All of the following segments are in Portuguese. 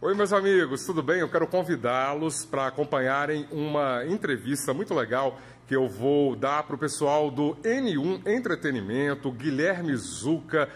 Oi, meus amigos, tudo bem? Eu quero convidá-los para acompanharem uma entrevista muito legal que eu vou dar para o pessoal do N1 Entretenimento, Guilherme Zucca,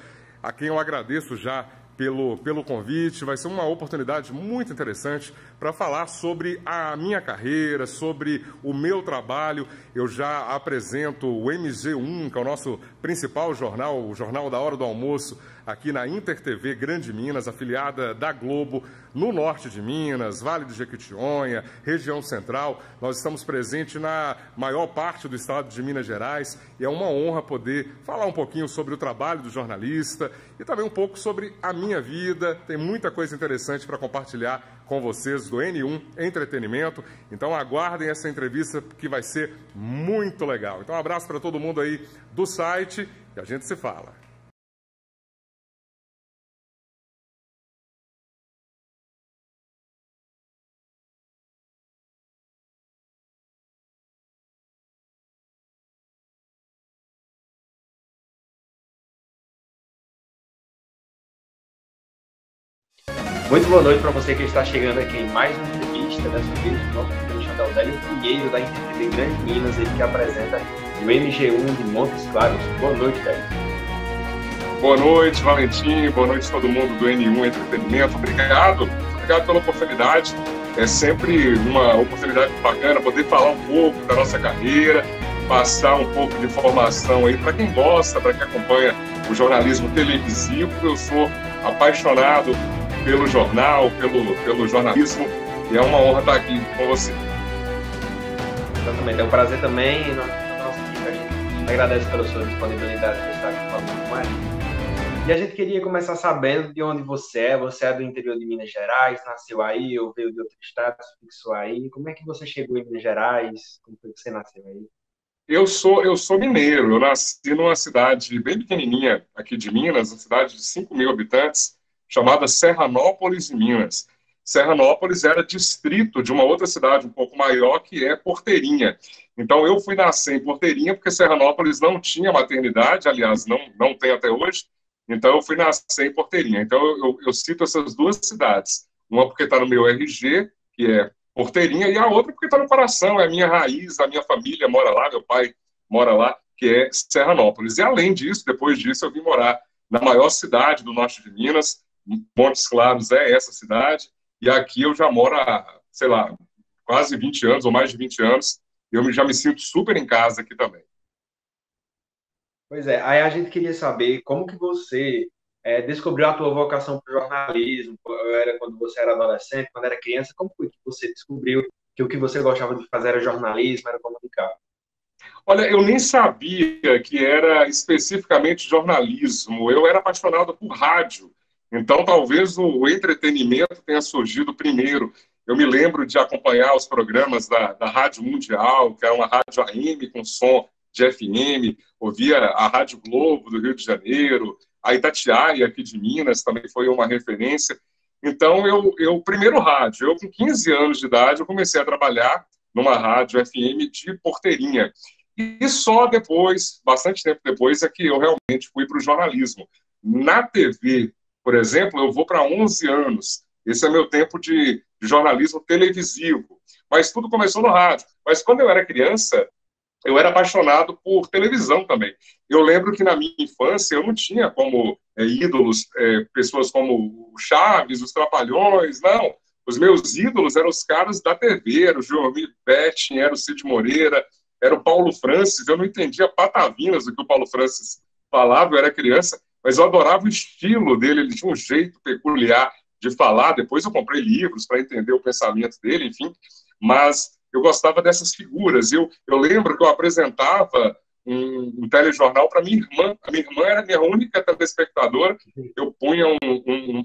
a quem eu agradeço já pelo convite. Vai ser uma oportunidade muito interessante para falar sobre a minha carreira, sobre o meu trabalho. Eu já apresento o MG1, que é o nosso principal jornal, o Jornal da Hora do Almoço, aqui na Inter TV Grande Minas, afiliada da Globo, no norte de Minas, Vale do Jequitinhonha, região central. Nós estamos presentes na maior parte do estado de Minas Gerais e é uma honra poder falar um pouquinho sobre o trabalho do jornalista e também um pouco sobre a minha vida. Tem muita coisa interessante para compartilhar com vocês do N1 Entretenimento. Então aguardem essa entrevista que vai ser muito legal. Então um abraço para todo mundo aí do site e a gente se fala. Muito boa noite para você que está chegando aqui em mais uma entrevista, dessa vez o nosso entrevistado é o Délio Pinheiro, da InterTV Grande Minas, ele que apresenta o MG1 de Montes Claros. Boa noite, Délio. Boa noite, Valentim, boa noite a todo mundo do N1 Entretenimento. Obrigado pela oportunidade. É sempre uma oportunidade bacana poder falar um pouco da nossa carreira, passar um pouco de informação aí para quem gosta, para quem acompanha o jornalismo televisivo. Eu sou apaixonado pelo jornal, pelo jornalismo, e é uma honra estar aqui com você. Exatamente, é um prazer também. Nossa equipe, a gente agradece pela sua disponibilidade de estar aqui falando com a gente. E a gente queria começar sabendo de onde você é. Você é do interior de Minas Gerais, nasceu aí ou veio de outro estado, se fixou aí? Como é que você chegou em Minas Gerais? Como foi que você nasceu aí? Eu sou mineiro, eu nasci numa cidade bem pequenininha aqui de Minas, uma cidade de 5.000 habitantes, chamada Serranópolis, em Minas. Serranópolis era distrito de uma outra cidade um pouco maior, que é Porteirinha. Então, eu fui nascer em Porteirinha porque Serranópolis não tinha maternidade, aliás, não tem até hoje. Então, eu fui nascer em Porteirinha. Então, eu cito essas duas cidades. Uma porque está no meu RG, que é Porteirinha, e a outra porque está no coração, é a minha raiz, a minha família mora lá, meu pai mora lá, que é Serranópolis. E, além disso, depois disso, eu vim morar na maior cidade do norte de Minas. Montes Claros é essa cidade, e aqui eu já moro há, sei lá, quase 20 anos, ou mais de 20 anos, e eu já me sinto super em casa aqui também. Pois é, aí a gente queria saber como que você descobriu a tua vocação para o jornalismo, era quando você era adolescente, quando era criança, como foi que você descobriu que o que você gostava de fazer era jornalismo, era comunicar? Olha, eu nem sabia que era especificamente jornalismo, eu era apaixonado por rádio, então talvez o entretenimento tenha surgido primeiro. Eu me lembro de acompanhar os programas da Rádio Mundial, que era uma rádio AM com som de FM, ouvia a Rádio Globo do Rio de Janeiro, a Itatiaia aqui de Minas também foi uma referência. Então, primeiro rádio, eu com 15 anos de idade, eu comecei a trabalhar numa rádio FM de Porteirinha. E só depois, bastante tempo depois, é que eu realmente fui para o jornalismo. Na TV, por exemplo, eu vou para 11 anos. Esse é meu tempo de jornalismo televisivo. Mas tudo começou no rádio. Mas quando eu era criança, eu era apaixonado por televisão também. Eu lembro que na minha infância eu não tinha como ídolos pessoas como o Chaves, os Trapalhões, não. Os meus ídolos eram os caras da TV, era o Joelmir Petting, era o Cid Moreira, era o Paulo Francis. Eu não entendia patavinas do que o Paulo Francis falava, eu era criança, mas eu adorava o estilo dele, ele tinha um jeito peculiar de falar. Depois eu comprei livros para entender o pensamento dele, enfim, mas eu gostava dessas figuras. Eu lembro que eu apresentava um telejornal para minha irmã. A minha irmã era a minha única telespectadora. Eu punha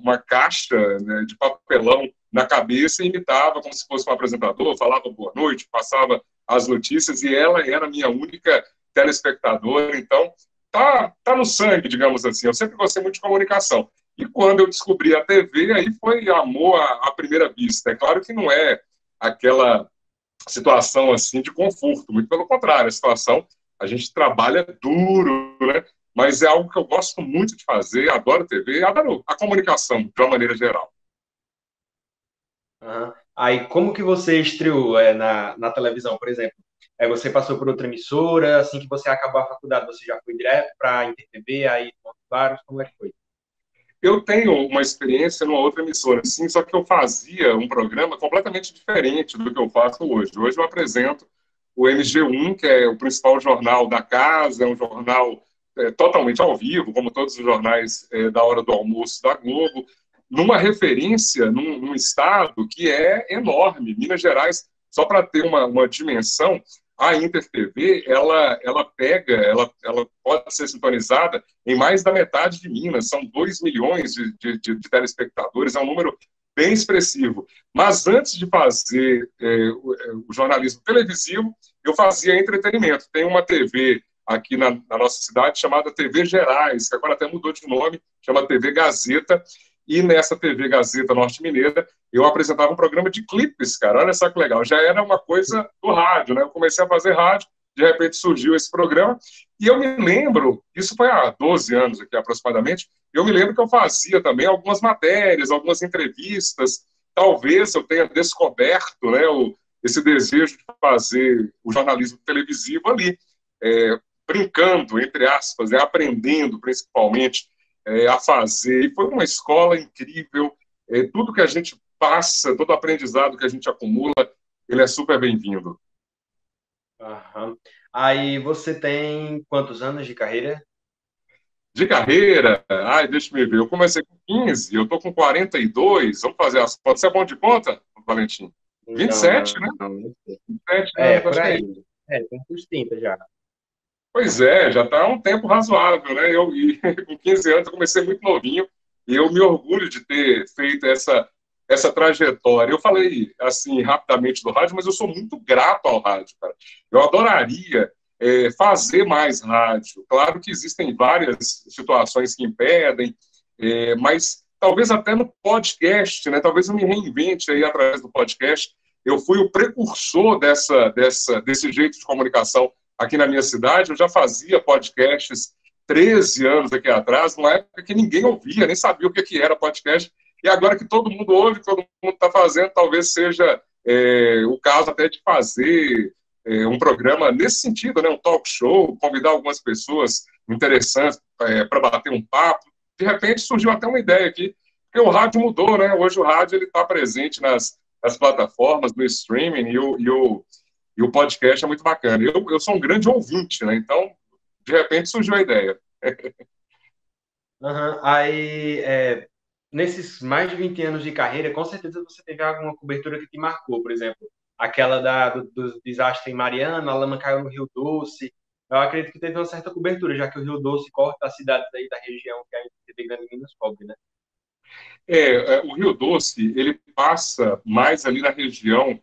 uma caixa, né, de papelão na cabeça e imitava como se fosse um apresentador, falava boa noite, passava as notícias, e ela era a minha única telespectadora. Então, tá no sangue, digamos assim. Eu sempre gostei muito de comunicação. E quando eu descobri a TV, aí foi amor à primeira vista. É claro que não é aquela situação assim de conforto, muito pelo contrário, a situação, a gente trabalha duro, né? Mas é algo que eu gosto muito de fazer, adoro TV, adoro a comunicação de uma maneira geral. Aham. Aí, como que você estreou na televisão, por exemplo? Você passou por outra emissora, assim que você acabou a faculdade, você já foi direto para a InterTV, aí vários, como é que foi? Eu tenho uma experiência numa outra emissora, sim, só que eu fazia um programa completamente diferente do que eu faço hoje. Hoje eu apresento o MG1, que é o principal jornal da casa, é um jornal totalmente ao vivo, como todos os jornais da hora do almoço da Globo, numa referência, num estado que é enorme. Minas Gerais, só para ter uma dimensão, a InterTV, ela pode ser sintonizada em mais da metade de Minas, são 2 milhões de telespectadores, é um número bem expressivo. Mas antes de fazer o jornalismo televisivo, eu fazia entretenimento. Tem uma TV aqui na nossa cidade chamada TV Gerais, que agora até mudou de nome, chama TV Gazeta, e nessa TV Gazeta Norte Mineira eu apresentava um programa de clipes, cara, olha só que legal, já era uma coisa do rádio, né? Eu comecei a fazer rádio, de repente surgiu esse programa, e eu me lembro, isso foi há 12 anos aqui aproximadamente, eu me lembro que eu fazia também algumas matérias, algumas entrevistas, talvez eu tenha descoberto, né, esse desejo de fazer o jornalismo televisivo ali, brincando, entre aspas, aprendendo principalmente a fazer. E foi uma escola incrível, tudo que a gente passa, todo aprendizado que a gente acumula, ele é super bem-vindo. Aham. Aí você tem quantos anos de carreira? De carreira, ai, deixa eu ver, eu comecei com 15, eu tô com 42, vamos fazer as contas. Você é bom de conta, Valentim? Não, 27, não, né? não, não sei. 27 É, anos, por acho que é aí. isso. Tem uns 30 já. Pois é, já está há um tempo razoável, né? Com 15 anos, eu comecei muito novinho e eu me orgulho de ter feito essa trajetória. Eu falei, assim, rapidamente do rádio, mas eu sou muito grato ao rádio, cara. Eu adoraria fazer mais rádio. Claro que existem várias situações que impedem, mas talvez até no podcast, né? Talvez eu me reinvente aí através do podcast. Eu fui o precursor desse jeito de comunicação aqui na minha cidade. Eu já fazia podcasts 13 anos aqui atrás, numa época que ninguém ouvia, nem sabia o que era podcast. E agora que todo mundo ouve, todo mundo está fazendo, talvez seja o caso até de fazer um programa nesse sentido, né, um talk show, convidar algumas pessoas interessantes para bater um papo. De repente surgiu até uma ideia aqui, porque o rádio mudou, né? Hoje o rádio está presente nas plataformas, no streaming, e o podcast é muito bacana. Eu sou um grande ouvinte, né? Então, de repente surgiu a ideia. Aham. Aí, nesses mais de 20 anos de carreira, com certeza você teve alguma cobertura que te marcou, por exemplo, aquela do desastre em Mariana, a lama caiu no Rio Doce. Eu acredito que teve uma certa cobertura, já que o Rio Doce corta as cidades aí da região que a gente Grande Minas cobre, né? O Rio Doce, ele passa mais ali na região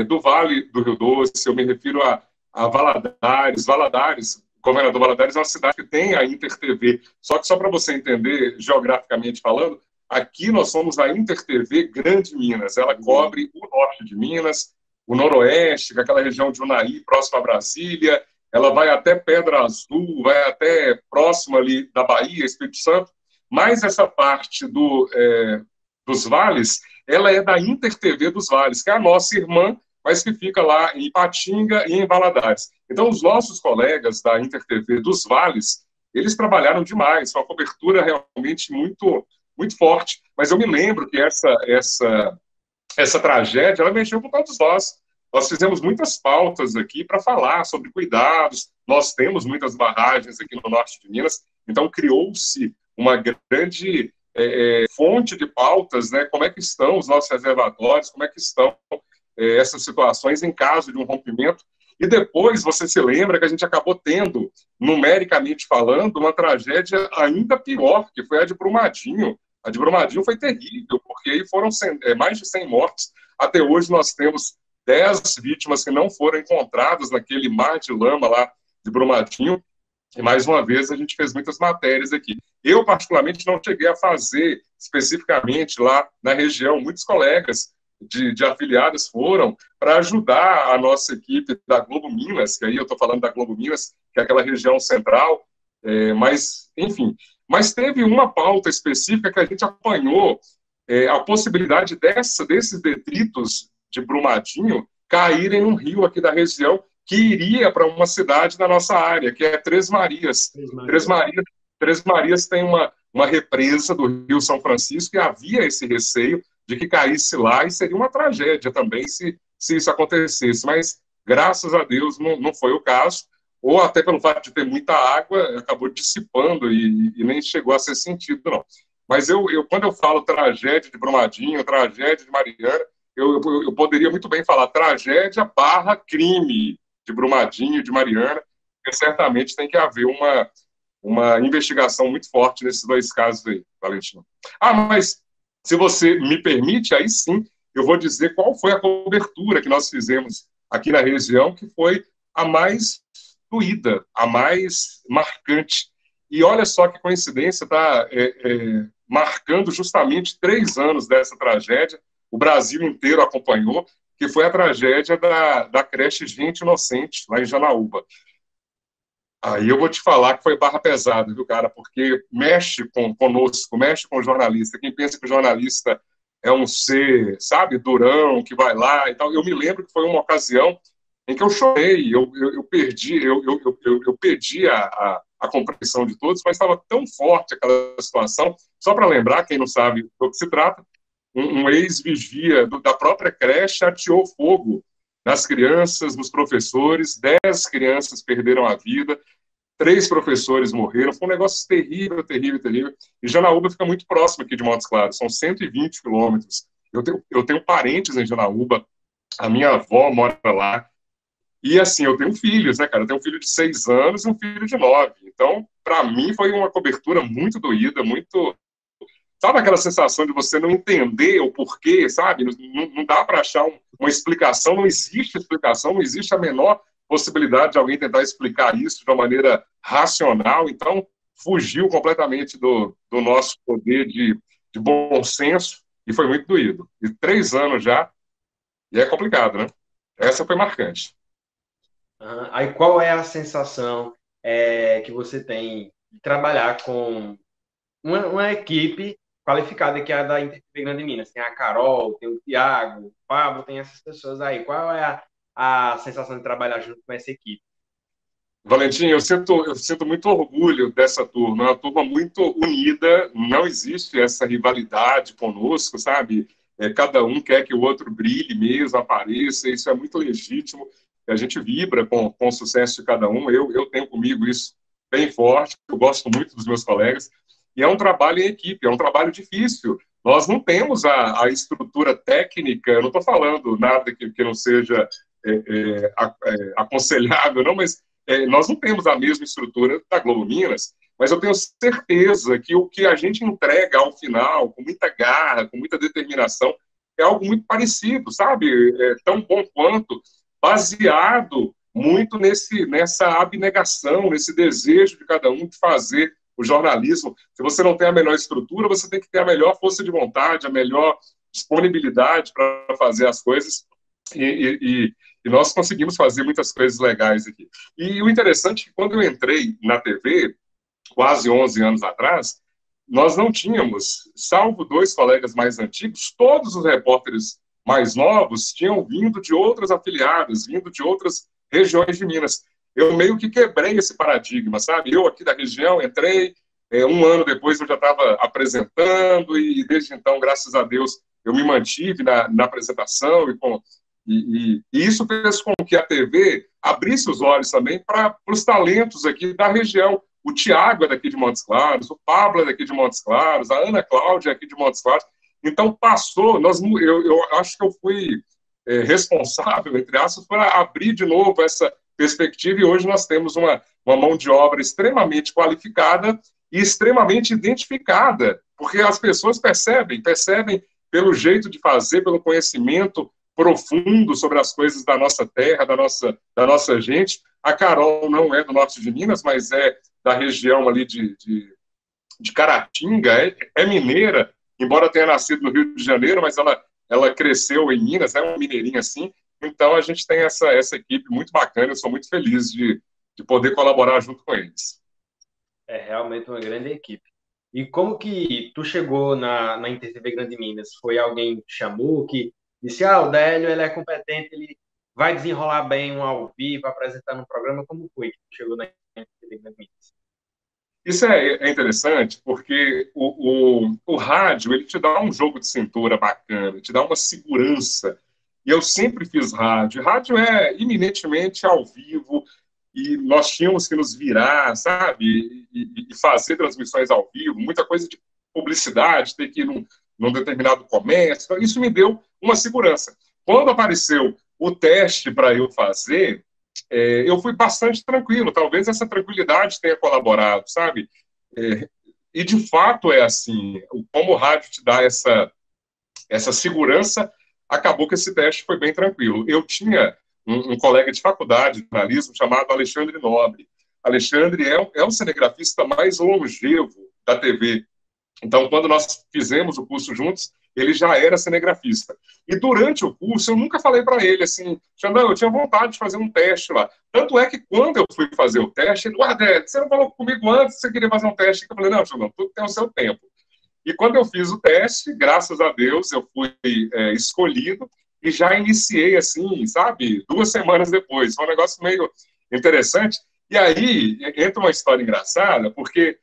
do Vale do Rio Doce. Eu me refiro a Valadares. Valadares, Governador Valadares é uma cidade que tem a InterTV. Só que só para você entender, geograficamente falando, aqui nós somos a InterTV Grande Minas. Ela cobre o norte de Minas, o noroeste, aquela região de Unai, próximo a Brasília. Ela vai até Pedra Azul, vai até próximo ali da Bahia, Espírito Santo. Mas essa parte dos vales, ela é da InterTV dos Vales, que é a nossa irmã, mas que fica lá em Ipatinga e em Valadares. Então, os nossos colegas da InterTV dos Vales, eles trabalharam demais, uma cobertura realmente muito, muito forte. Mas eu me lembro que essa tragédia, ela mexeu com todos nós. Nós fizemos muitas pautas aqui para falar sobre cuidados. Nós temos muitas barragens aqui no norte de Minas, então criou-se uma grande fonte de pautas, né? Como é que estão os nossos reservatórios, como é que estão essas situações em caso de um rompimento. E depois você se lembra que a gente acabou tendo, numericamente falando, uma tragédia ainda pior, que foi a de Brumadinho. A de Brumadinho foi terrível, porque aí foram mais de 100 mortes. Até hoje nós temos 10 vítimas que não foram encontradas naquele mar de lama lá de Brumadinho. E, mais uma vez, a gente fez muitas matérias aqui. Eu, particularmente, não cheguei a fazer especificamente lá na região. Muitos colegas de afiliados foram para ajudar a nossa equipe da Globo Minas, que aí eu estou falando da Globo Minas, que é aquela região central, mas, enfim. Mas teve uma pauta específica que a gente apanhou a possibilidade desses detritos de Brumadinho caírem num rio aqui da região que iria para uma cidade da nossa área, que é Três Marias. Três Marias tem uma represa do Rio São Francisco e havia esse receio de que caísse lá e seria uma tragédia também se isso acontecesse. Mas, graças a Deus, não foi o caso, ou até pelo fato de ter muita água, acabou dissipando e nem chegou a ser sentido, não. Mas quando eu falo tragédia de Brumadinho, tragédia de Mariana, eu poderia muito bem falar tragédia barra crime de Brumadinho, de Mariana, porque certamente tem que haver uma investigação muito forte nesses dois casos aí, Valentino. Mas, se você me permite, aí sim, eu vou dizer qual foi a cobertura que nós fizemos aqui na região, que foi a mais doída, a mais marcante. E olha só que coincidência, está marcando justamente 3 anos dessa tragédia, o Brasil inteiro acompanhou, que foi a tragédia da creche Gente Inocente, lá em Janaúba. Aí eu vou te falar que foi barra pesada, viu, cara? Porque mexe conosco, mexe com o jornalista. Quem pensa que o jornalista é um ser, sabe, durão, que vai lá e tal. Eu me lembro que foi uma ocasião em que eu chorei, eu pedi a compreensão de todos, mas estava tão forte aquela situação. Só para lembrar, quem não sabe do que se trata, um ex-vigia da própria creche ateou fogo nas crianças, nos professores, 10 crianças perderam a vida, 3 professores morreram, foi um negócio terrível, terrível, terrível. E Janaúba fica muito próximo aqui de Montes Claros, são 120 quilômetros. Eu tenho parentes em Janaúba, a minha avó mora lá, e assim, eu tenho filhos, né, cara? Eu tenho um filho de 6 anos e um filho de 9. Então, para mim, foi uma cobertura muito doída, muito... Sabe aquela sensação de você não entender o porquê, sabe? Não dá para achar uma explicação, não existe explicação, não existe a menor possibilidade de alguém tentar explicar isso de uma maneira racional. Então, fugiu completamente do nosso poder de bom senso e foi muito doído. E 3 anos já, e é complicado, né? Essa foi marcante. Aí qual é a sensação que você tem de trabalhar com uma equipe qualificada que é a da Intertv Grande Minas? Tem a Carol, tem o Thiago, o Pablo, tem essas pessoas aí. Qual é a sensação de trabalhar junto com essa equipe? Valentim, eu sinto muito orgulho dessa turma, é uma turma muito unida, não existe essa rivalidade conosco, sabe? Cada um quer que o outro brilhe mesmo, apareça, isso é muito legítimo, a gente vibra com o sucesso de cada um, eu tenho comigo isso bem forte, eu gosto muito dos meus colegas, e é um trabalho em equipe, é um trabalho difícil, nós não temos a estrutura técnica, eu não estou falando nada que não seja aconselhável, não, mas nós não temos a mesma estrutura da Globo Minas, mas eu tenho certeza que o que a gente entrega ao final, com muita garra, com muita determinação, é algo muito parecido, sabe? Tão bom quanto, baseado muito nessa abnegação, nesse desejo de cada um de fazer o jornalismo. Se você não tem a melhor estrutura, você tem que ter a melhor força de vontade, a melhor disponibilidade para fazer as coisas. E nós conseguimos fazer muitas coisas legais aqui. E o interessante é que quando eu entrei na TV, quase 11 anos atrás, nós não tínhamos, salvo 2 colegas mais antigos, todos os repórteres mais novos tinham vindo de outras afiliadas, vindo de outras regiões de Minas. Eu meio que quebrei esse paradigma, sabe? Eu aqui da região entrei, 1 ano depois eu já estava apresentando e desde então, graças a Deus, eu me mantive na apresentação e isso fez com que a TV abrisse os olhos também para os talentos aqui da região. O Thiago é daqui de Montes Claros, o Pablo é daqui de Montes Claros, a Ana Cláudia é aqui de Montes Claros. Então, passou, eu acho que eu fui responsável, entre aspas, para abrir de novo essa perspectiva e hoje nós temos uma mão de obra extremamente qualificada e extremamente identificada, porque as pessoas percebem pelo jeito de fazer, pelo conhecimento profundo sobre as coisas da nossa terra, da nossa gente. A Carol não é do norte de Minas, mas é da região ali de Caratinga, é mineira, embora tenha nascido no Rio de Janeiro, mas ela cresceu em Minas, é uma mineirinha assim. Então a gente tem essa equipe muito bacana, eu sou muito feliz de poder colaborar junto com eles. É realmente uma grande equipe. E como que tu chegou na InterTV Grande Minas? Foi alguém que te chamou, que disse, o Délio, ele é competente, ele vai desenrolar bem um ao vivo, apresentar no programa. Como foi que tu chegou na InterTV Grande Minas? Isso é interessante porque o rádio ele te dá um jogo de cintura bacana, te dá uma segurança. E eu sempre fiz rádio. Rádio é eminentemente ao vivo e nós tínhamos que nos virar, sabe? E fazer transmissões ao vivo, muita coisa de publicidade, ter que ir num determinado comércio. Então, isso me deu uma segurança. Quando apareceu o teste para eu fazer, eu fui bastante tranquilo. Talvez essa tranquilidade tenha colaborado, sabe? É, e de fato é assim. Como o rádio te dá essa segurança, acabou que esse teste foi bem tranquilo. Eu tinha um colega de faculdade de jornalismo chamado Alexandre Nobre. Alexandre é o cinegrafista mais longevo da TV. Então, quando nós fizemos o curso juntos, ele já era cinegrafista. E durante o curso, eu nunca falei para ele assim, Xandão, eu tinha vontade de fazer um teste lá. Tanto é que quando eu fui fazer o teste, ele, você não falou comigo antes que você queria fazer um teste? Eu falei, não, Xandão, tudo tem o seu tempo. E quando eu fiz o teste, graças a Deus, eu fui escolhido e já iniciei assim, sabe, 2 semanas depois. Foi um negócio meio interessante. E aí entra uma história engraçada, porque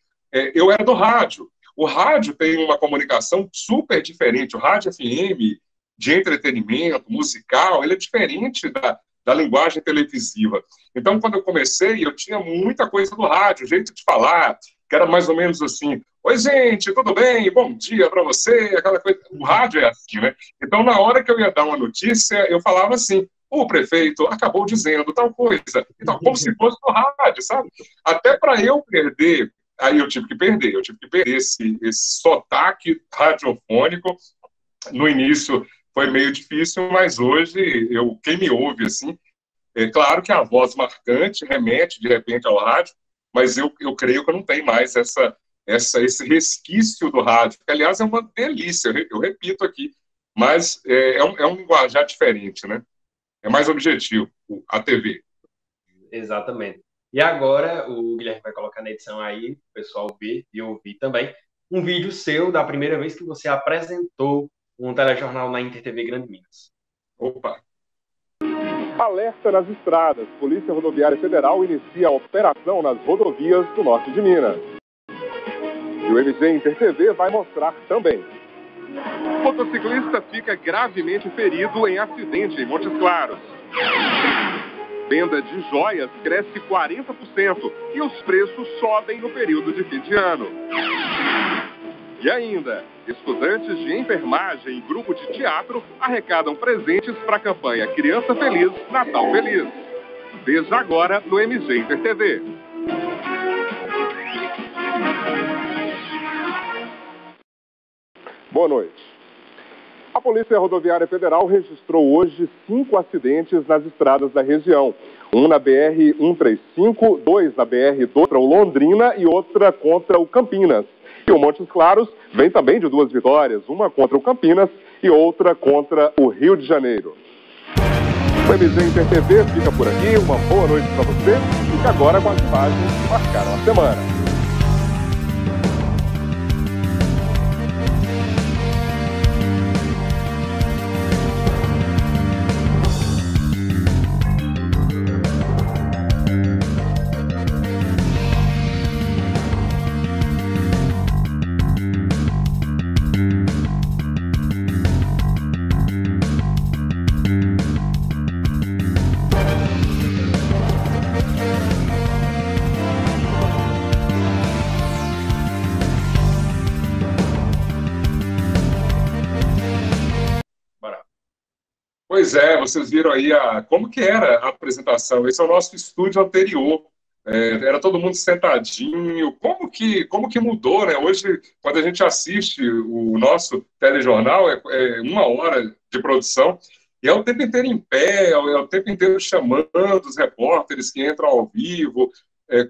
eu era do rádio. O rádio tem uma comunicação super diferente. O rádio FM de entretenimento, musical, ele é diferente da linguagem televisiva. Então, quando eu comecei, eu tinha muita coisa do rádio, jeito de falar, que era mais ou menos assim, oi, gente, tudo bem? Bom dia para você, aquela coisa. O rádio é assim, né? Então, na hora que eu ia dar uma notícia, eu falava assim, o prefeito acabou dizendo tal coisa. Então, como se fosse no rádio, sabe? Até para eu perder, aí eu tive que perder esse sotaque radiofônico. No início foi meio difícil, mas hoje, quem me ouve, assim, é claro que a voz marcante remete, de repente, ao rádio, mas eu creio que eu não tenho mais esse resquício do rádio, que, aliás, é uma delícia, eu repito aqui, mas é um linguajar diferente, né? É mais objetivo, a TV. Exatamente. E agora o Guilherme vai colocar na edição aí, o pessoal ver e ouvir também, um vídeo seu da primeira vez que você apresentou um telejornal na InterTV Grande Minas. Opa! Alerta nas estradas. Polícia Rodoviária Federal inicia a operação nas rodovias do norte de Minas. E o MG InterTV vai mostrar também. Motociclista fica gravemente ferido em acidente em Montes Claros. Venda de joias cresce 40% e os preços sobem no período de fim de ano. E ainda, estudantes de enfermagem e grupo de teatro arrecadam presentes para a campanha Criança Feliz, Natal Feliz. Veja agora no MG InterTV. Boa noite. A Polícia Rodoviária Federal registrou hoje 5 acidentes nas estradas da região. Um na BR-135, 2 na BR contra o Londrina e outra contra o Campinas. E o Montes Claros vem também de 2 vitórias, uma contra o Campinas e outra contra o Rio de Janeiro. O MG InterTV fica por aqui, uma boa noite para você. Fique agora com as imagens que marcaram a semana. Pois é, vocês viram aí como que era a apresentação. Esse é o nosso estúdio anterior. Era todo mundo sentadinho. Como que mudou, né? Hoje, quando a gente assiste o nosso telejornal, é 1 hora de produção, e é o tempo inteiro em pé, é o tempo inteiro chamando os repórteres que entram ao vivo.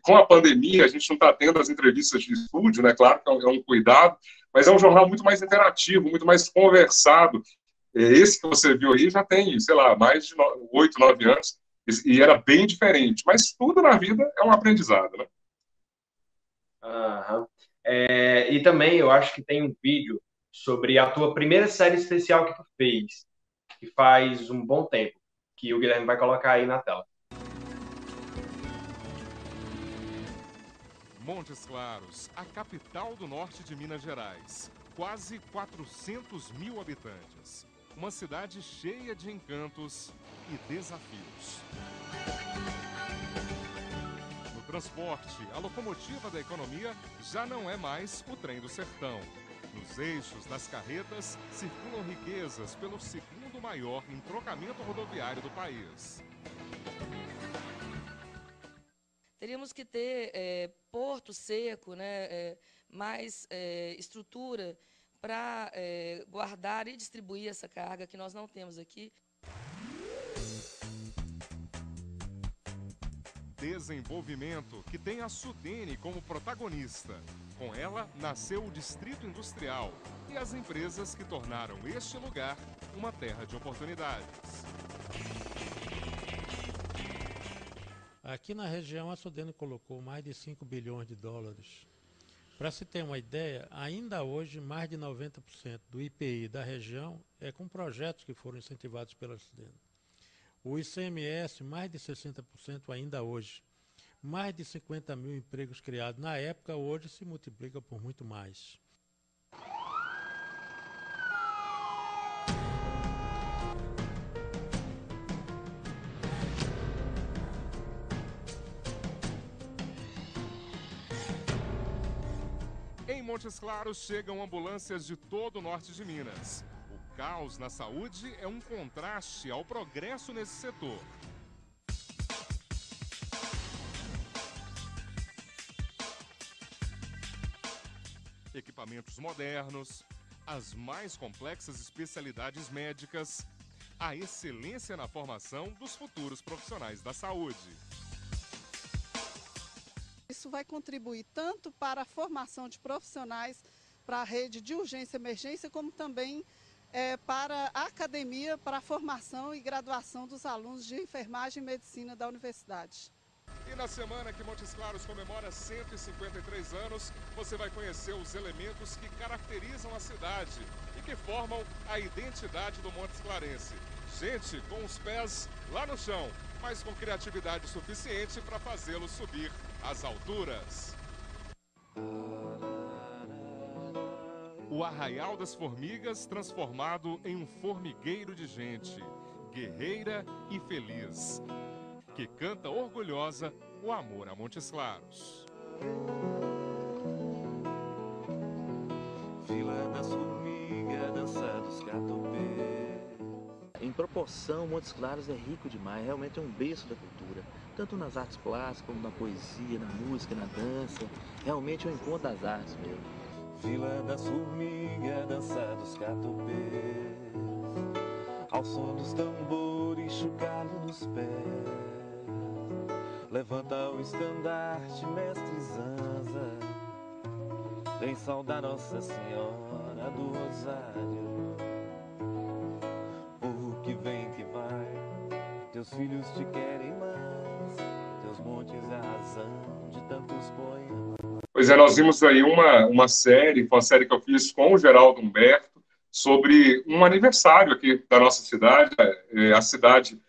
Com a pandemia, a gente não está tendo as entrevistas de estúdio, né? Claro que é um cuidado, mas é um jornal muito mais interativo, muito mais conversado. Esse que você viu aí já tem, sei lá, mais de 8, 9 anos, e era bem diferente. Mas tudo na vida é um aprendizado, né? Uhum. E também eu acho que tem um vídeo sobre a tua primeira série especial que tu fez, que faz um bom tempo, que o Guilherme vai colocar aí na tela. Montes Claros, a capital do norte de Minas Gerais. Quase 400 mil habitantes. Uma cidade cheia de encantos e desafios. No transporte, a locomotiva da economia já não é mais o trem do sertão. Nos eixos das carretas circulam riquezas pelo segundo maior entrocamento rodoviário do país. Teríamos que ter porto seco, né, mais estrutura para guardar e distribuir essa carga que nós não temos aqui. Desenvolvimento que tem a Sudene como protagonista. Com ela, nasceu o Distrito Industrial e as empresas que tornaram este lugar uma terra de oportunidades. Aqui na região, a Sudene colocou mais de 5 bilhões de dólares. Para se ter uma ideia, ainda hoje, mais de 90% do IPI da região é com projetos que foram incentivados pela Sudene. O ICMS, mais de 60% ainda hoje. Mais de 50 mil empregos criados na época, hoje se multiplica por muito mais. Em Montes Claros chegam ambulâncias de todo o norte de Minas. O caos na saúde é um contraste ao progresso nesse setor. Equipamentos modernos, as mais complexas especialidades médicas, a excelência na formação dos futuros profissionais da saúde. Isso vai contribuir tanto para a formação de profissionais para a rede de urgência e emergência, como também para a academia, para a formação e graduação dos alunos de enfermagem e medicina da universidade. E na semana que Montes Claros comemora 153 anos, você vai conhecer os elementos que caracterizam a cidade e que formam a identidade do Montes Clarense. Gente com os pés lá no chão, mas com criatividade suficiente para fazê-lo subir às alturas. O Arraial das Formigas transformado em um formigueiro de gente, guerreira e feliz, que canta orgulhosa o amor a Montes Claros. Vila das Formigas, dança dos catopê. Em proporção, Montes Claros é rico demais, realmente é um berço da cultura, tanto nas artes plásticas, como na poesia, na música, na dança, realmente é um encontro das artes mesmo. Vila das Formigas, dança dos catopês, ao som dos tambores, chocalho nos pés, levanta o estandarte, mestre Zanza, vem saudar Nossa Senhora do Rosário. Povo que vem, que vai, teus filhos te querem mais, teus montes é a razão de tantos poemas. Pois é, nós vimos aí uma série, foi uma série que eu fiz com o Geraldo Humberto, sobre um aniversário aqui da nossa cidade. A cidade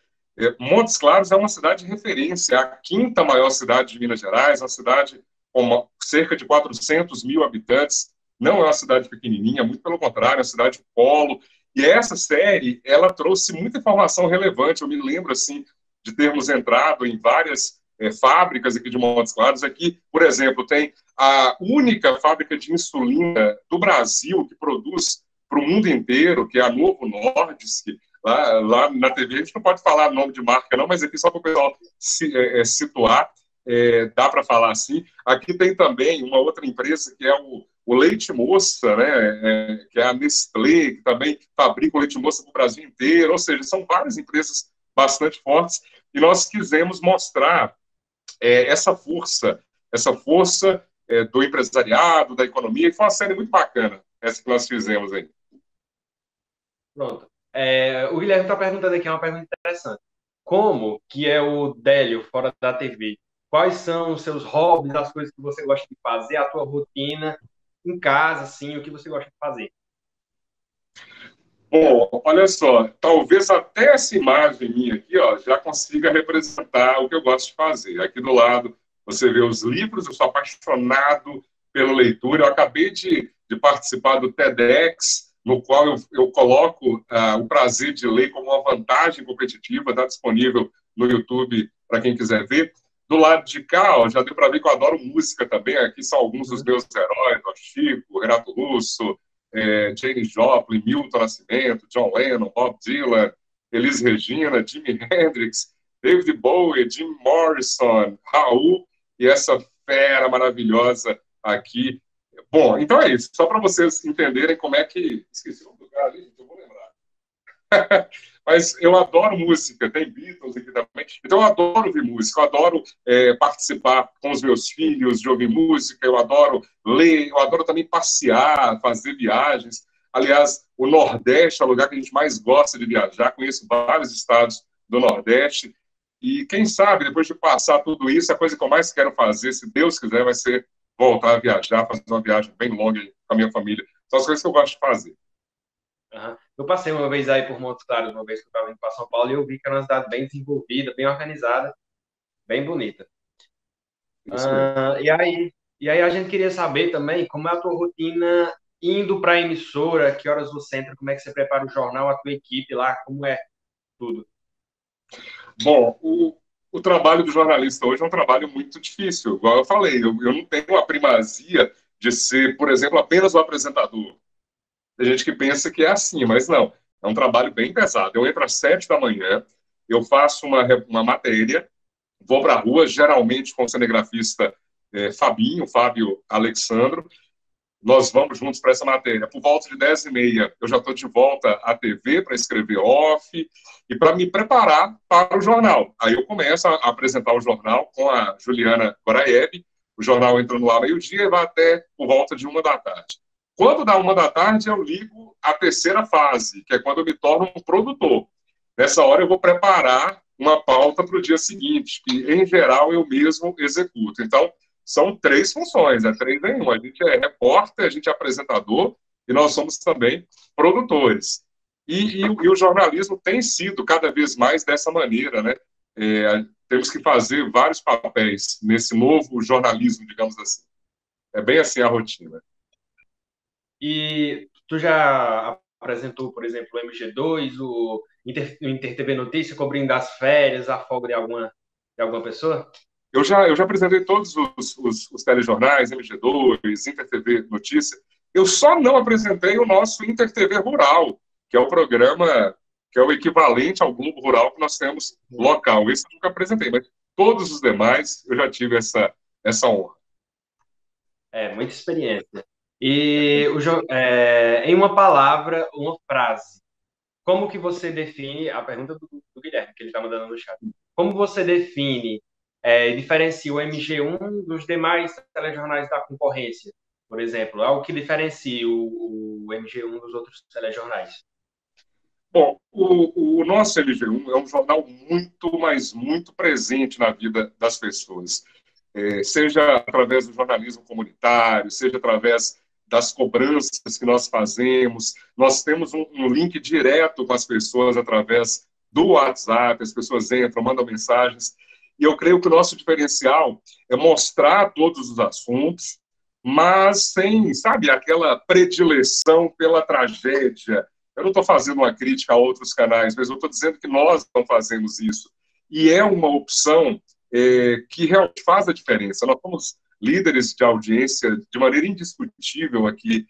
Montes Claros é uma cidade de referência, é a quinta maior cidade de Minas Gerais, uma cidade com cerca de 400 mil habitantes, não é uma cidade pequenininha, muito pelo contrário, é uma cidade polo. E essa série, ela trouxe muita informação relevante. Eu me lembro, assim, de termos entrado em várias fábricas aqui de Montes Claros. Aqui, por exemplo, tem a única fábrica de insulina do Brasil que produz para o mundo inteiro, que é a Novo Nordisk. Lá na TV, a gente não pode falar nome de marca, não, mas aqui só para o pessoal situar, dá para falar assim. Aqui tem também uma outra empresa que é o Leite Moça, né, que é a Nestlé, que também fabrica o Leite Moça para o Brasil inteiro. Ou seja, são várias empresas bastante fortes, e nós quisemos mostrar essa força do empresariado, da economia, e foi uma série muito bacana, essa que nós fizemos aí. Pronto. O Guilherme está perguntando aqui uma pergunta interessante. Como que é o Délio fora da TV? Quais são os seus hobbies, as coisas que você gosta de fazer, a tua rotina em casa, assim, o que você gosta de fazer? Bom, olha só, talvez até essa imagem minha aqui, ó, já consiga representar o que eu gosto de fazer. Aqui do lado, você vê os livros, eu sou apaixonado pela leitura. Eu acabei de participar do TEDx, no qual eu coloco o prazer de ler como uma vantagem competitiva, está disponível no YouTube para quem quiser ver. Do lado de cá, ó, já deu para ver que eu adoro música também. Aqui são alguns dos meus heróis, ó, Chico, Renato Russo, Janis Joplin, Milton Nascimento, John Lennon, Bob Dylan, Elis Regina, Jimi Hendrix, David Bowie, Jim Morrison, Raul e essa fera maravilhosa aqui. Bom, então é isso. Só para vocês entenderem como é que... Esqueci o lugar ali, gente, eu vou lembrar. Mas eu adoro música, tem Beatles aqui também. Então eu adoro ouvir música, eu adoro participar com os meus filhos de ouvir música, eu adoro ler, eu adoro também passear, fazer viagens. Aliás, o Nordeste é o lugar que a gente mais gosta de viajar, conheço vários estados do Nordeste, e quem sabe, depois de passar tudo isso, a coisa que eu mais quero fazer, se Deus quiser, vai ser voltar a viajar, fazer uma viagem bem longa com a minha família. São as coisas que eu gosto de fazer. Uhum. Eu passei uma vez aí por Montes Claros, uma vez que eu estava indo para São Paulo, e eu vi que era uma cidade bem desenvolvida, bem organizada, bem bonita. E aí a gente queria saber também como é a tua rotina indo para a emissora, que horas você entra, como é que você prepara o jornal, a tua equipe lá, como é tudo? Bom, o trabalho do jornalista hoje é um trabalho muito difícil. Igual eu falei, eu não tenho a primazia de ser, por exemplo, apenas o apresentador. Tem gente que pensa que é assim, mas não. É um trabalho bem pesado. Eu entro às 7 da manhã, eu faço uma matéria, vou para a rua, geralmente com o cinegrafista Fábio Alexandro. Nós vamos juntos para essa matéria. Por volta de 10h30, eu já estou de volta à TV para escrever off e para me preparar para o jornal. Aí eu começo a apresentar o jornal com a Juliana Goraeb. O jornal entra no ar meio-dia e vai até por volta de 1h da tarde. Quando dá 1h da tarde, eu ligo a terceira fase, que é quando eu me torno um produtor. Nessa hora, eu vou preparar uma pauta para o dia seguinte, que, em geral, eu mesmo executo. Então, são 3 funções, 3 em 1. A gente é repórter, a gente é apresentador e nós somos também produtores. E o jornalismo tem sido cada vez mais dessa maneira, né? Temos que fazer vários papéis nesse novo jornalismo, digamos assim. É bem assim a rotina. E tu já apresentou, por exemplo, o MG2, o Inter TV Notícia, cobrindo as férias, a folga de alguma pessoa? Eu já apresentei todos os telejornais, MG2, Inter TV Notícia. Eu só não apresentei o nosso Inter TV Rural, que é o programa que é o equivalente ao Globo Rural que nós temos local. Esse eu nunca apresentei, mas todos os demais eu já tive essa honra. Muita experiência. E em uma palavra, uma frase, como que você define, a pergunta do Guilherme, que ele está mandando no chat, como você define e diferencia o MG1 dos demais telejornais da concorrência, por exemplo? É o que diferencia o MG1 dos outros telejornais? Bom, o nosso MG1 é um jornal muito, mas muito presente na vida das pessoas. Seja através do jornalismo comunitário, seja através das cobranças que nós fazemos. Nós temos um link direto com as pessoas através do WhatsApp, as pessoas entram, mandam mensagens. E eu creio que o nosso diferencial é mostrar todos os assuntos, mas sem, sabe, aquela predileção pela tragédia. Eu não estou fazendo uma crítica a outros canais, mas eu estou dizendo que nós não fazemos isso. E é uma opção que realmente faz a diferença. Nós somos líderes de audiência de maneira indiscutível aqui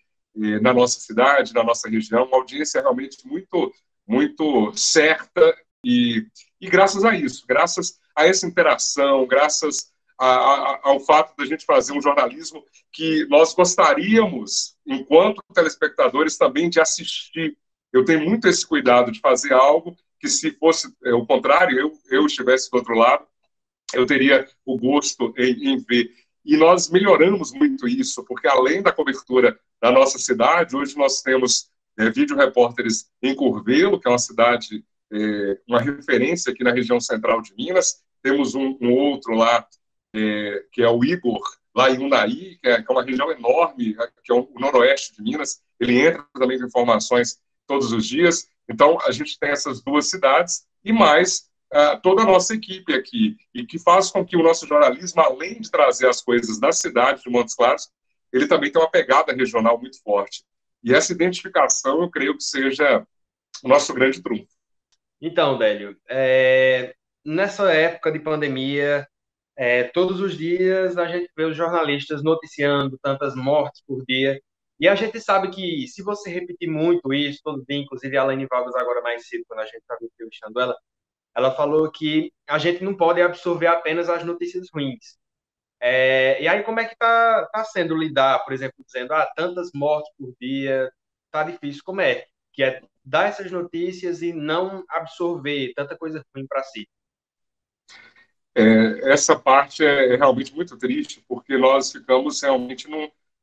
na nossa cidade, na nossa região, uma audiência realmente muito, muito certa e graças a isso, graças a essa interação, graças ao fato da gente fazer um jornalismo que nós gostaríamos, enquanto telespectadores, também de assistir. Eu tenho muito esse cuidado de fazer algo que, se fosse o contrário, eu estivesse do outro lado, eu teria o gosto em ver. E nós melhoramos muito isso, porque além da cobertura da nossa cidade, hoje nós temos vídeo-repórteres em Curvelo, que é uma cidade, uma referência aqui na região central de Minas. Temos um outro lá, que é o Igor lá em Unai, que é uma região enorme, que é o noroeste de Minas, ele entra também com informações todos os dias. Então, a gente tem essas duas cidades e mais toda a nossa equipe aqui, e que faz com que o nosso jornalismo, além de trazer as coisas da cidade de Montes Claros, ele também tem uma pegada regional muito forte. E essa identificação, eu creio que seja o nosso grande trunfo. Então, Délio, nessa época de pandemia, todos os dias a gente vê os jornalistas noticiando tantas mortes por dia, e a gente sabe que se você repetir muito isso todo dia, inclusive a Alane Vargas agora mais cedo, quando a gente estava entrevistando ela falou que a gente não pode absorver apenas as notícias ruins. E aí, como é que tá sendo lidar, por exemplo, dizendo, tantas mortes por dia, tá difícil, como é? Que é dar essas notícias e não absorver tanta coisa ruim para si. Essa parte é realmente muito triste, porque nós ficamos realmente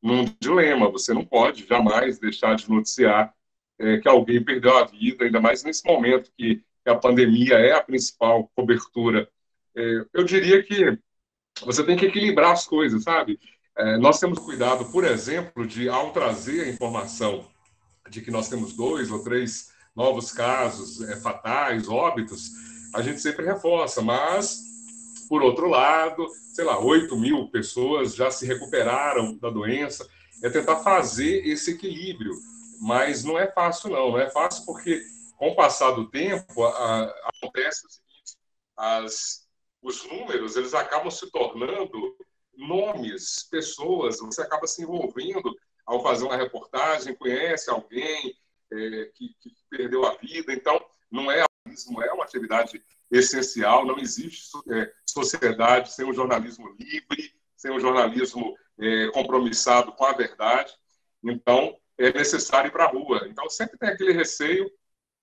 num dilema. Você não pode jamais deixar de noticiar que alguém perdeu a vida, ainda mais nesse momento que a pandemia é a principal cobertura. Eu diria que você tem que equilibrar as coisas, sabe? Nós temos cuidado, por exemplo, de, ao trazer a informação de que nós temos 2 ou 3 novos casos fatais, óbitos, a gente sempre reforça, mas, por outro lado, sei lá, 8.000 pessoas já se recuperaram da doença, é tentar fazer esse equilíbrio, mas não é fácil não é fácil porque, com o passar do tempo, acontece o seguinte, os números, eles acabam se tornando nomes, pessoas, você acaba se envolvendo ao fazer uma reportagem, conhece alguém que perdeu a vida, então não é uma atividade essencial, não existe sociedade sem um jornalismo livre, sem um jornalismo compromissado com a verdade, então é necessário ir para a rua. Então sempre tem aquele receio,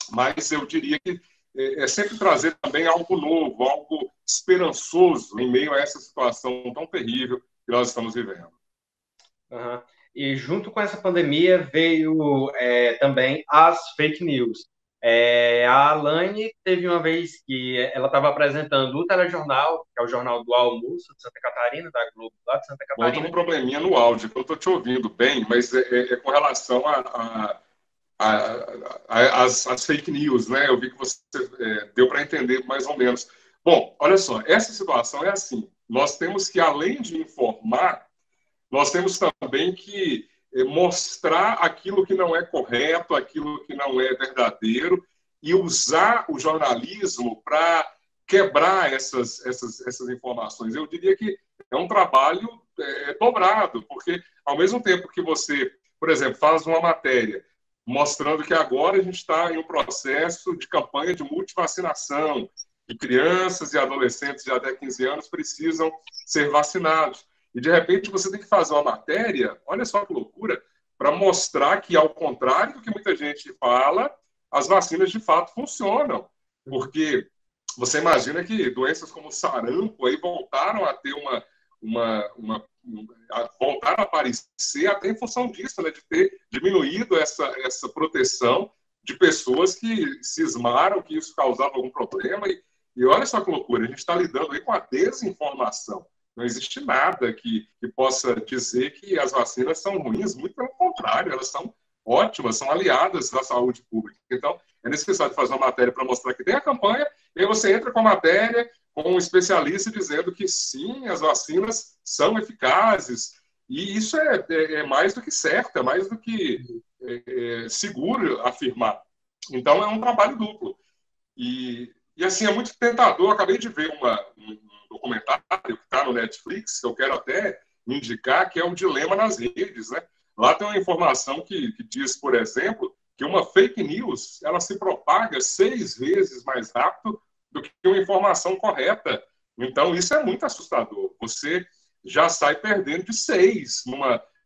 mas eu diria que é sempre trazer também algo novo, algo esperançoso em meio a essa situação tão terrível que nós estamos vivendo. Uhum. E junto com essa pandemia veio também as fake news. A Alane teve uma vez que ela estava apresentando o telejornal, que é o Jornal do Almoço de Santa Catarina, da Globo, lá de Santa Catarina. Eu estou com um probleminha no áudio, eu estou te ouvindo bem, mas é com relação as fake news, né? Eu vi que você deu para entender mais ou menos. Bom, olha só, essa situação é assim, nós temos que, além de informar, nós temos também que mostrar aquilo que não é correto, aquilo que não é verdadeiro, e usar o jornalismo para quebrar essas informações. Eu diria que é um trabalho dobrado, porque ao mesmo tempo que você, por exemplo, faz uma matéria mostrando que agora a gente está em um processo de campanha de multivacinação, que crianças e adolescentes de até 15 anos precisam ser vacinados. E, de repente, você tem que fazer uma matéria, olha só que loucura, para mostrar que, ao contrário do que muita gente fala, as vacinas, de fato, funcionam. Porque você imagina que doenças como sarampo aí voltaram a ter voltaram a aparecer até em função disso, né, de ter diminuído essa proteção de pessoas que cismaram que isso causava algum problema. E olha só que loucura, a gente está lidando aí com a desinformação. Não existe nada que possa dizer que as vacinas são ruins, muito pelo contrário, elas são ótimas, são aliadas da saúde pública. Então, é necessário fazer uma matéria para mostrar que tem a campanha, e aí você entra com a matéria, com um especialista dizendo que sim, as vacinas são eficazes, e isso é mais do que certo, é mais do que seguro afirmar. Então, é um trabalho duplo. E assim, é muito tentador. Eu acabei de ver um documentário que está no Netflix, que eu quero até indicar, que é o Dilema nas Redes, né? Lá tem uma informação que diz, por exemplo, que uma fake news ela se propaga 6 vezes mais rápido do que uma informação correta. Então, isso é muito assustador. Você já sai perdendo de 6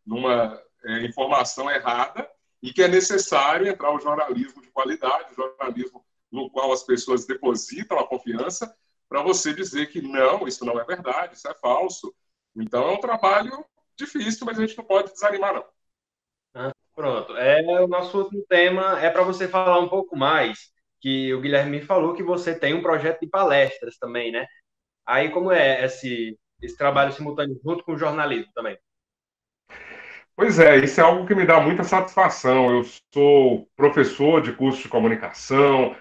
numa informação errada, e que é necessário entrar o jornalismo de qualidade, o jornalismo no qual as pessoas depositam a confiança, para você dizer que não, isso não é verdade, isso é falso. Então, é um trabalho difícil, mas a gente não pode desanimar, não. Pronto. O nosso último tema é para você falar um pouco mais, que o Guilherme me falou que você tem um projeto de palestras também, né? Aí, como é esse trabalho simultâneo junto com o jornalismo também? Pois é, isso é algo que me dá muita satisfação. Eu sou professor de curso de comunicação,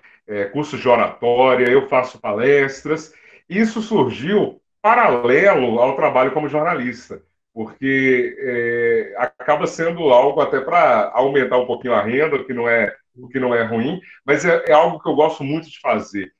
curso de oratória, eu faço palestras. Isso surgiu paralelo ao trabalho como jornalista, porque acaba sendo algo até para aumentar um pouquinho a renda, o que não é ruim, mas é algo que eu gosto muito de fazer.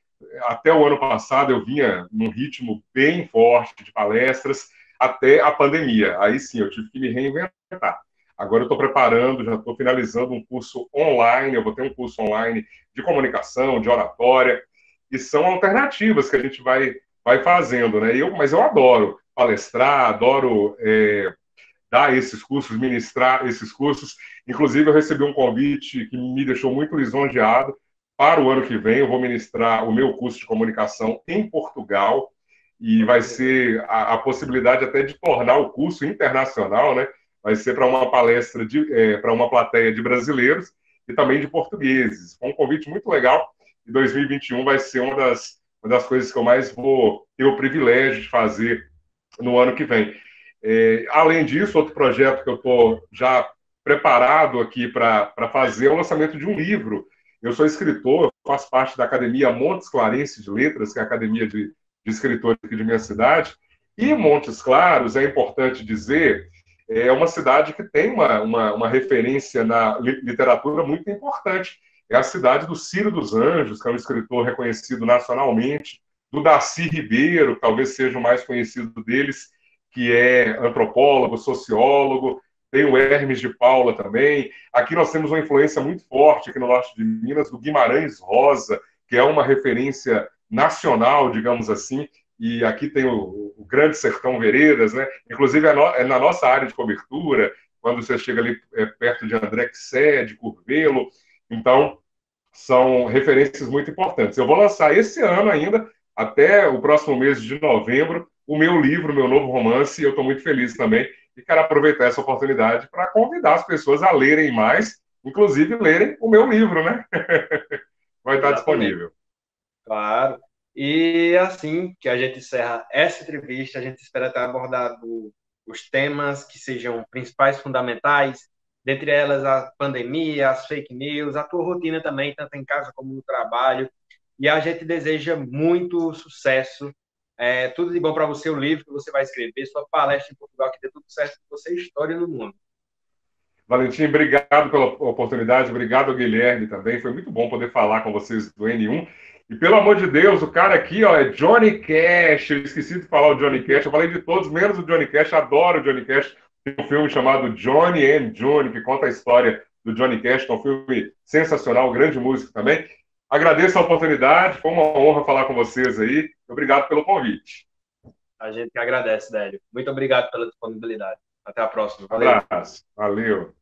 Até o ano passado eu vinha num ritmo bem forte de palestras, até a pandemia. Aí sim, eu tive que me reinventar. Agora eu estou preparando, já estou finalizando um curso online, eu vou ter um curso online de comunicação, de oratória, e são alternativas que a gente vai fazendo, né? Mas eu adoro palestrar, adoro dar esses cursos, ministrar esses cursos. Inclusive, eu recebi um convite que me deixou muito lisonjeado. Para o ano que vem, eu vou ministrar o meu curso de comunicação em Portugal, e vai ser a possibilidade até de tornar o curso internacional, né? Vai ser para uma palestra, para uma plateia de brasileiros e também de portugueses. Foi um convite muito legal, e 2021 vai ser uma das coisas que eu mais vou ter o privilégio de fazer no ano que vem. Além disso, outro projeto que eu estou já preparado aqui para fazer é o lançamento de um livro. Eu sou escritor, eu faço parte da Academia Montes Clarense de Letras, que é a academia de escritores aqui de minha cidade. E Montes Claros, é importante dizer, é uma cidade que tem uma referência na literatura muito importante. É a cidade do Ciro dos Anjos, que é um escritor reconhecido nacionalmente, do Darcy Ribeiro, que talvez seja o mais conhecido deles, que é antropólogo, sociólogo. Tem o Hermes de Paula também. Aqui nós temos uma influência muito forte aqui no norte de Minas, do Guimarães Rosa, que é uma referência nacional, digamos assim, e aqui tem o Grande Sertão Veredas, né? Inclusive é na nossa área de cobertura, quando você chega ali perto de André Quissé, de Curvelo. Então, são referências muito importantes. Eu vou lançar esse ano ainda, até o próximo mês de novembro, o meu livro, o meu novo romance, e eu estou muito feliz também, e quero aproveitar essa oportunidade para convidar as pessoas a lerem mais, inclusive lerem o meu livro, né? Vai estar disponível. Claro. E assim que a gente encerra essa entrevista, a gente espera ter abordado os temas que sejam principais, fundamentais, dentre elas a pandemia, as fake news, a tua rotina também, tanto em casa como no trabalho. E a gente deseja muito sucesso, tudo de bom para você, o livro que você vai escrever, sua palestra em Portugal, que dê tudo certo para você, história no mundo. Valentim, obrigado pela oportunidade, obrigado ao Guilherme também, foi muito bom poder falar com vocês do N1. E pelo amor de Deus, o cara aqui, ó, é Johnny Cash. Eu esqueci de falar o Johnny Cash. Eu falei de todos, menos o Johnny Cash. Adoro o Johnny Cash. Tem um filme chamado Johnny and Johnny, que conta a história do Johnny Cash, que é um filme sensacional, grande músico também. Agradeço a oportunidade, foi uma honra falar com vocês aí. Obrigado pelo convite. A gente que agradece, Délio. Muito obrigado pela disponibilidade. Até a próxima. Valeu. Um abraço. Valeu.